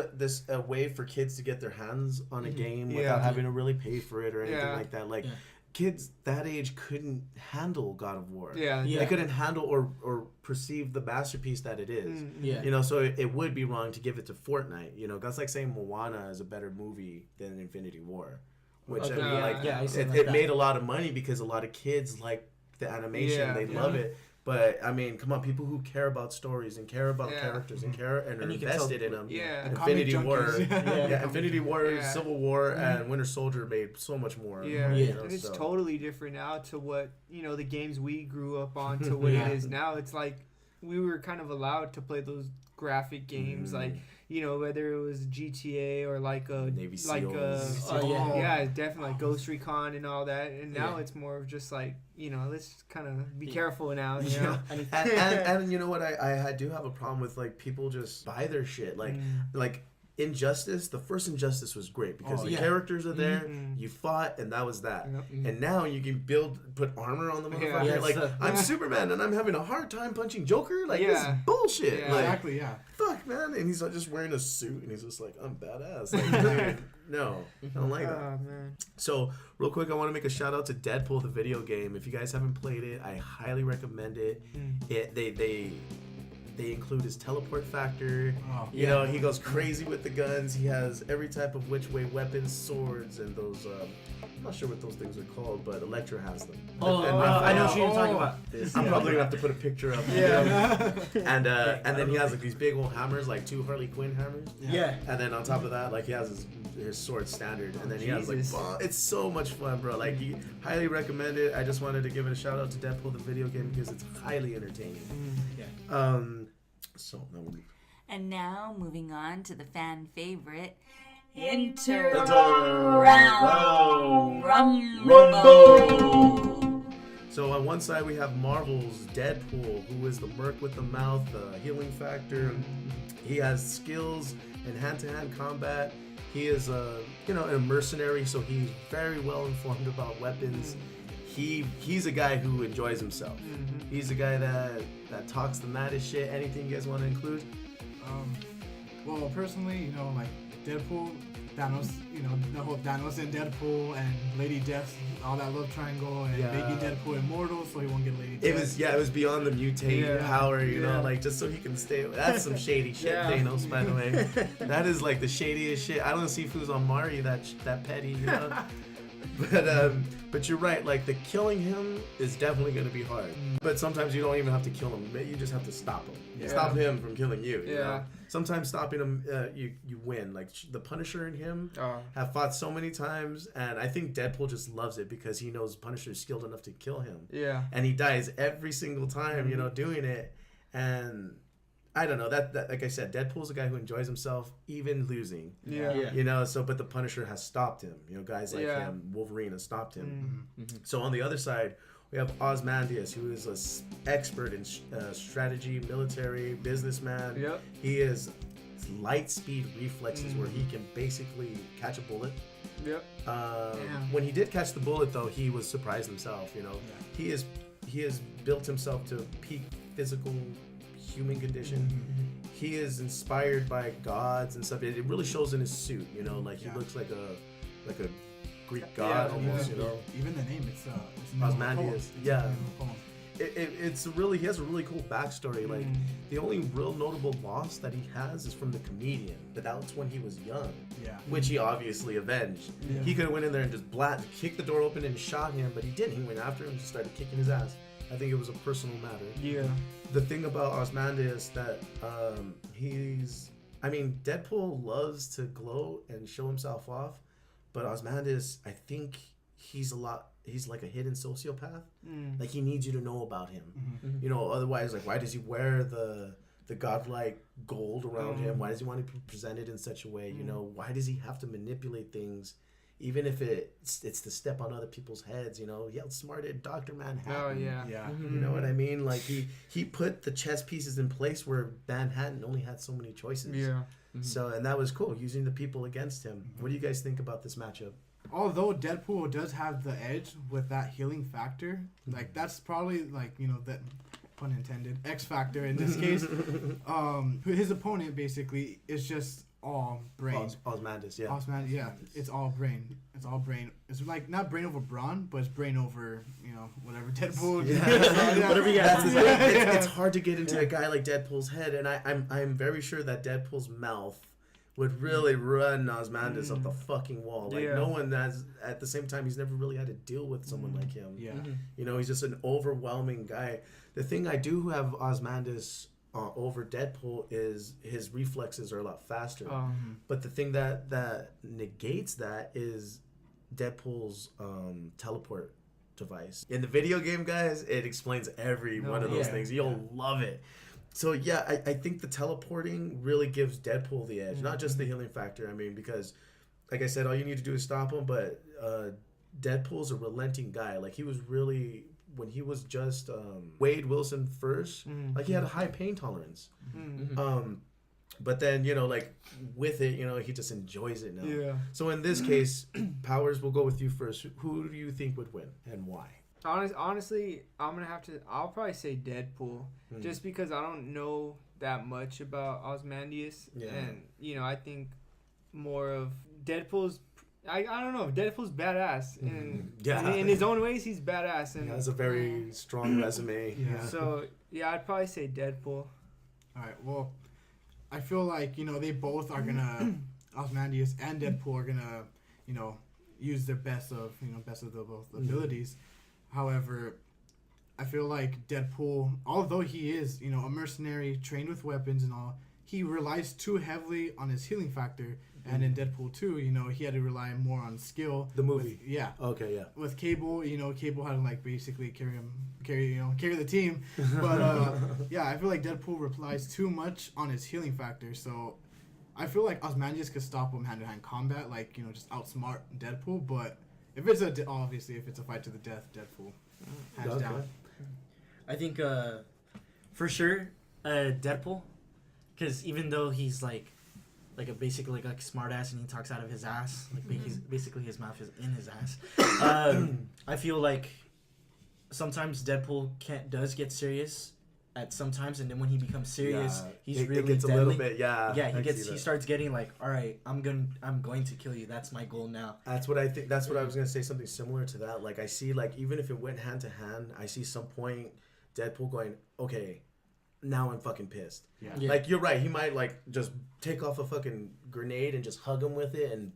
a way for kids to get their hands on a Mhm. game Yeah. without having to really pay for it or anything Yeah. like that. Like Yeah. kids that age couldn't handle God of War. Yeah. Yeah. They couldn't handle or perceive the masterpiece that it is. Yeah. You know, so it would be wrong to give it to Fortnite. You know, that's like saying Moana is a better movie than Infinity War, which Okay, I mean, yeah, like, yeah, I see it, like it that. made a lot of money because a lot of kids like the animation. Yeah. They love it. But I mean, come on, people who care about stories and care about Yeah. characters and are And you can invested tell- in them. Yeah. The comic Infinity War, junkies. yeah, Infinity War, Yeah. Civil War, and Winter Soldier made so much more. Yeah, Yeah. you know, and it's so. totally different now to what the games we grew up on to what Yeah. it is now. It's like we were kind of allowed to play those graphic games, like whether it was GTA or like a Navy like SEALs. yeah, definitely like Ghost Recon and all that. And now Yeah. it's more of just like let's kind of be careful now. You know? Yeah. and you know what? I do have a problem with like people just buy their shit like Injustice. The first Injustice was great because Oh, the yeah. characters are there. Mhm. You fought, and that was that. Yep. And now you can put armor on the Yeah. motherfucker. Yeah, like it's I'm Superman, and I'm having a hard time punching Joker. Like this is Yeah. bullshit. Yeah. Like Exactly, yeah. fuck, man. And he's like, just wearing a suit, and he's just like, I'm badass. Like, dude, no, I don't like that. Oh man. So, real quick, I want to make a shout out to Deadpool, the video game. If you guys haven't played it, I highly recommend it. They include his teleport factor. Oh, You know, he goes crazy with the guns. He has every type of which way weapons, swords, and those. I'm not sure what those things are called, but Electra has them. "Oh, And I know Raphael- what you're talking about." I'm probably gonna have to put a picture up. Yeah. And then he has like these big old hammers, like 2 Harley Quinn hammers. Yeah. And then on top of that, like he has his sword standard, and then he has like, Jesus. it's so much fun, bro. Like, highly recommend it. I just wanted to give it a shout out to Deadpool, the video game, because it's highly entertaining. Yeah. So now we're And now, moving on to the fan favorite, Inter Round Rumble. So on one side we have Marvel's Deadpool, who is the merc with the mouth, the healing factor. He has skills in hand-to-hand combat. He is a mercenary, so he's very well informed about weapons. He's a guy who enjoys himself. He's a guy that talks the maddest shit. Anything you guys want to include? Well, personally, like Deadpool, Thanos, the whole Thanos and Deadpool and Lady Death, all that love triangle, and making Deadpool immortal so he won't get Lady Death. It was beyond the mutate power, you know, like just so he can stay. That's some shady shit, Thanos, by the way. That is like the shadiest shit. I don't see who's on Mari that petty, you know. But you're right. Like the killing him is definitely going to be hard. But sometimes you don't even have to kill him. You just have to stop him. Stop him from killing you. You know? Sometimes stopping him, you win. Like the Punisher and him have fought so many times, and I think Deadpool just loves it because he knows Punisher's skilled enough to kill him. Yeah. And he dies every single time, doing it. And I don't know, that like I said, Deadpool's a guy who enjoys himself, even losing. Yeah. But the Punisher has stopped him. Guys like him, Wolverine has stopped him. So on the other side, we have Ozymandias, who is an expert in strategy, military, businessman. Yep. He is light speed reflexes where he can basically catch a bullet. Yep. When he did catch the bullet, though, he was surprised himself. He has built himself to peak physical human condition. He is inspired by gods and stuff. It really shows in his suit. He looks like a Greek god almost. Even the name, it's Ozymandias. It's really, he has a really cool backstory. Like the only real notable loss that he has is from the comedian, but that was when he was young, which he obviously avenged. He could have went in there and just kicked the door open and shot him, but he didn't. He went after him and just started kicking his ass. I think it was a personal matter. The thing about Ozymandias that Deadpool loves to gloat and show himself off, but Ozymandias, I think he's like a hidden sociopath. Like he needs you to know about him. Otherwise, like, why does he wear the godlike gold around him? Why does he want to be presented in such a way? Why does he have to manipulate things? Even if it's to step on other people's heads, he outsmarted Dr. Manhattan. You know what I mean? Like he put the chess pieces in place where Manhattan only had so many choices. So, and that was cool, using the people against him. What do you guys think about this matchup? Although Deadpool does have the edge with that healing factor, like that's probably like, that pun intended, X factor in this case. His opponent basically is just all brain. Ozymandias, it's all brain. It's all brain. It's like not brain over brawn, but it's brain over, whatever Deadpool. Whatever he has. It's hard to get into a guy like Deadpool's head, and I'm very sure that Deadpool's mouth would really run Ozymandias up the fucking wall. Like no one has. At the same time, he's never really had to deal with someone like him. He's just an overwhelming guy. The thing I do have Ozymandias over Deadpool is his reflexes are a lot faster. But the thing that negates that is Deadpool's teleport device. In the video game, guys, it explains every one of those things. You'll love it. So I think the teleporting really gives Deadpool the edge, not just the healing factor. I mean, because like I said, all you need to do is stop him, but Deadpool's a relenting guy. Like he was really, when he was just Wade Wilson first, like he had a high pain tolerance. But then, like with it, he just enjoys it now. So in this case, Powers, we'll go with you first. Who do you think would win and why? Honestly, I'll probably say Deadpool, just because I don't know that much about Ozymandias, and I think more of Deadpool's. I don't know. Deadpool's badass, and in his own ways, he's badass, and he has a very strong resume. So I'd probably say Deadpool. All right. Well, I feel like they both are gonna Ozymandias and Deadpool are gonna use their best of the both abilities. However, I feel like Deadpool, although he is a mercenary trained with weapons and all, he relies too heavily on his healing factor. And in Deadpool 2, you know, he had to rely more on skill. The movie. Yeah. Okay, yeah. With Cable, you know, Cable had to like basically carry the team. But yeah, I feel like Deadpool relies too much on his healing factor. So I feel like Ozymandias could stop him hand-to-hand combat, like, you know, just outsmart Deadpool. But if it's obviously if it's a fight to the death, Deadpool hands Okay. down. I think for sure Deadpool, because even though he's like basically like a smart ass and he talks out of his ass, like basically his mouth is in his ass. I feel like sometimes Deadpool does get serious at sometimes, and then when he becomes serious, he's really it gets deadly. a little bit, yeah. He starts getting like, all right, I'm going to kill you. That's my goal now. That's what I think. That's what I was gonna say. Something similar to that. Like I see, like even if it went hand to hand, I see some point Deadpool going, okay, now I'm fucking pissed. Yeah. Like you're right. He might like just take off a fucking grenade and just hug him with it, and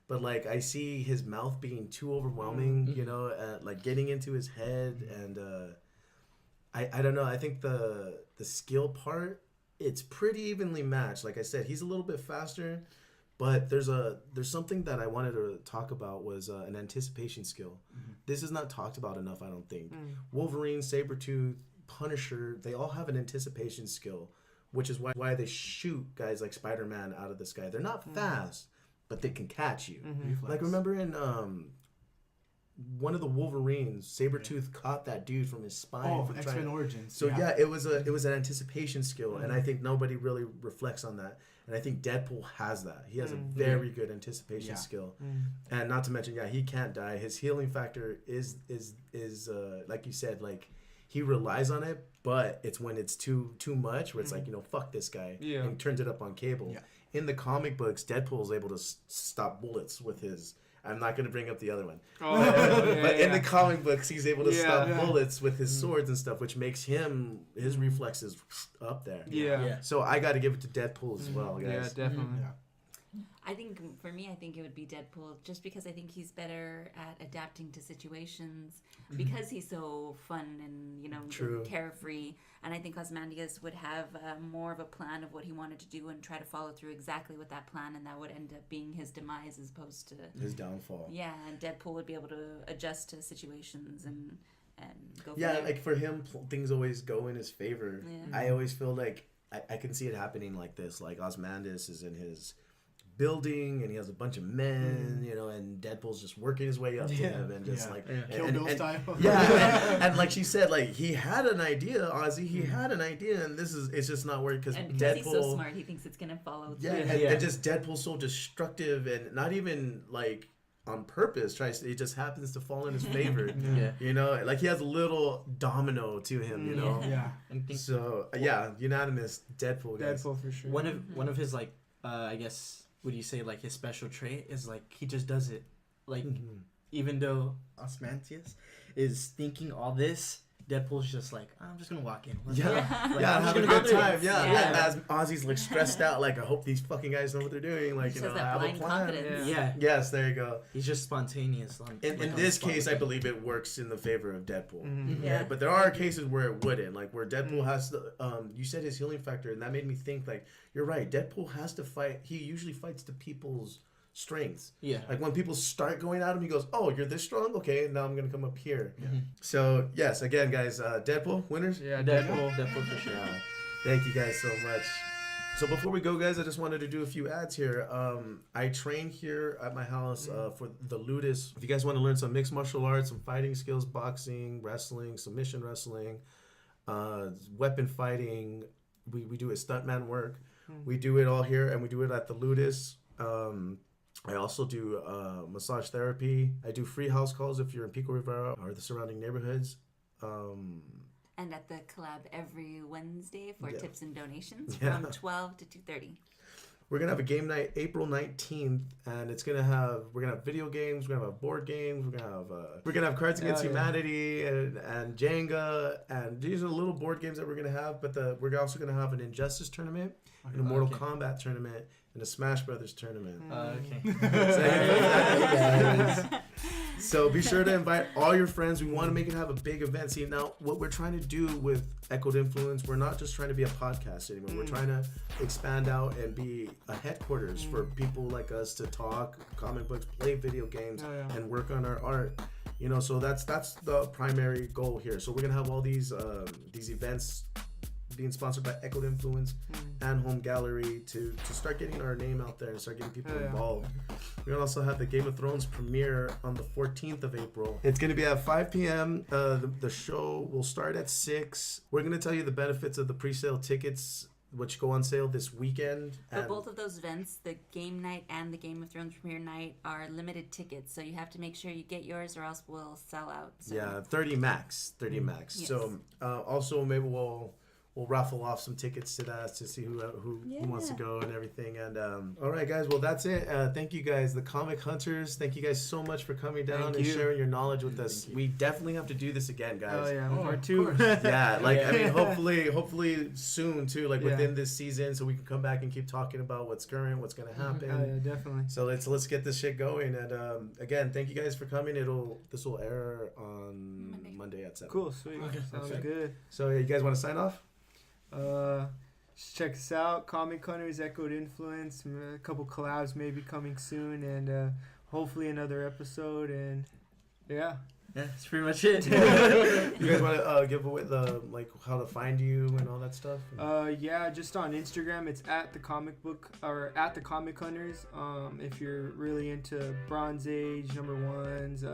but like I see his mouth being too overwhelming. You know, like getting into his head, and I don't know. I think the skill part, it's pretty evenly matched. Like I said, he's a little bit faster, but there's something that I wanted to talk about was an anticipation skill. This is not talked about enough, I don't think. Wolverine, Sabretooth, Punisher, they all have an anticipation skill, which is why they shoot guys like Spider-Man out of the sky. They're not fast, but they can catch you. Like remember in one of the Wolverines, Sabretooth caught that dude from his spine. From X-Men Origins. So yeah, it was an anticipation skill, and I think nobody really reflects on that. And I think Deadpool has that. He has a very good anticipation skill, and not to mention, he can't die. His healing factor is like you said, like he relies on it, but it's when it's too much, where it's like, you know, fuck this guy, and turns it up on Cable. Yeah. In the comic books, Deadpool is able to stop bullets with his. I'm not going to bring up the other one. But in the comic books, he's able to stop bullets with his swords and stuff, which makes his reflexes up there. Yeah. So I got to give it to Deadpool as well, guys. Yeah, definitely. Yeah. I think for me, I think it would be Deadpool, just because I think he's better at adapting to situations, because he's so fun and, you know, True. carefree. And I think Ozymandias would have more of a plan of what he wanted to do and try to follow through exactly with that plan, and that would end up being his demise as opposed to His downfall. Yeah, and Deadpool would be able to adjust to situations and go. Yeah, from there. like for him, things always go in his favor. Yeah. I always feel like I can see it happening like this. Like Ozymandias is in his building and he has a bunch of men, you know, and Deadpool's just working his way up to him and just like Kill Bill style. and like she said, like he had an idea, Ozzy. He had an idea, and it's just not working because Deadpool. He's so smart, he thinks it's gonna follow through. And just Deadpool's so destructive and not even like on purpose. It just happens to fall in his favor. You know, like he has a little domino to him. You know. So unanimous Deadpool. Guys. Deadpool for sure. One of his like I guess. Would you say like his special trait is like he just does it, like even though Ozymandias is thinking all this, Deadpool's just like, I'm just gonna walk in. I'm having a good time. As Ozzy's like stressed out, like I hope these fucking guys know what they're doing. Like you know, I have a plan. Yes, there you go. He's just spontaneous. In this case, I believe it works in the favor of Deadpool. Yeah, but there are cases where it wouldn't, like where Deadpool has to. You said his healing factor, and that made me think like you're right. Deadpool has to fight. He usually fights to people's strengths. Like when people start going at him, he goes, "Oh, you're this strong? Okay, now I'm gonna come up here." So yes, again, guys, Deadpool winners. Yeah, Deadpool for sure. Thank you guys so much. So before we go, guys, I just wanted to do a few ads here. I train here at my house for the Ludus. If you guys want to learn some mixed martial arts, some fighting skills, boxing, wrestling, submission wrestling, weapon fighting, we do it stuntman work. We do it all here, and we do it at the Ludus. I also do massage therapy. I do free house calls if you're in Pico Rivera or the surrounding neighborhoods. And at the club every Wednesday for tips and donations from 12 to 2:30. We're gonna have a game night April 19th, and we're gonna have video games, we're gonna have board games, we're gonna have Cards Against Humanity and Jenga, and these are the little board games that we're gonna have. But we're also gonna have an Injustice tournament and a Mortal Kombat tournament, in a Smash Brothers tournament. Okay. So be sure to invite all your friends. We want to make it have a big event. See, now what we're trying to do with Echoed Influence, we're not just trying to be a podcast anymore. We're trying to expand out and be a headquarters for people like us to talk comic books, play video games, and work on our art. You know, so that's the primary goal here. So we're gonna have all these events being sponsored by Echoed Influence and Home Gallery to start getting our name out there and start getting people involved. We're gonna also have the Game of Thrones premiere on the 14th of April. It's gonna be at 5 p.m. The show will start at 6. We're gonna tell you the benefits of the pre-sale tickets, which go on sale this weekend. But both of those events, the game night and the Game of Thrones premiere night, are limited tickets, so you have to make sure you get yours or else we'll sell out. So. Yeah, 30 max. Yes. So also maybe we'll raffle off some tickets to that to see who wants to go and everything. And all right, guys. Well, that's it. Thank you, guys, the Comic Hunters. Thank you guys so much for coming down and sharing your knowledge with us. We definitely have to do this again, guys. Oh yeah, part 2. Yeah, I mean, hopefully soon too, within this season, so we can come back and keep talking about what's current, what's gonna happen. Oh yeah, definitely. So let's get this shit going. And again, thank you guys for coming. This will air on Monday at 7. Cool, sweet. Okay, Sounds good. So you guys want to sign off? Just check us out. Comic Hunters, Echoed Influence. A couple collabs maybe coming soon, and hopefully another episode. And yeah, that's pretty much it. You guys want to give away the how to find you and all that stuff? Yeah, just on Instagram, it's at the Comic Book or at the Comic Hunters. If you're really into Bronze Age number ones,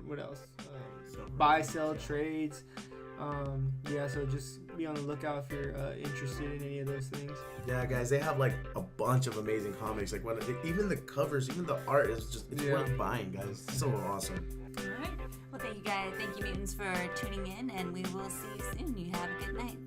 what else? Buy, sell, trades. Yeah, so just be on the lookout if you're interested in any of those things. Yeah, guys, they have a bunch of amazing comics. Even the covers, even the art it's worth buying, guys. It's so awesome. All right. Well, thank you guys. Thank you, mutants, for tuning in, and we will see you soon. You have a good night.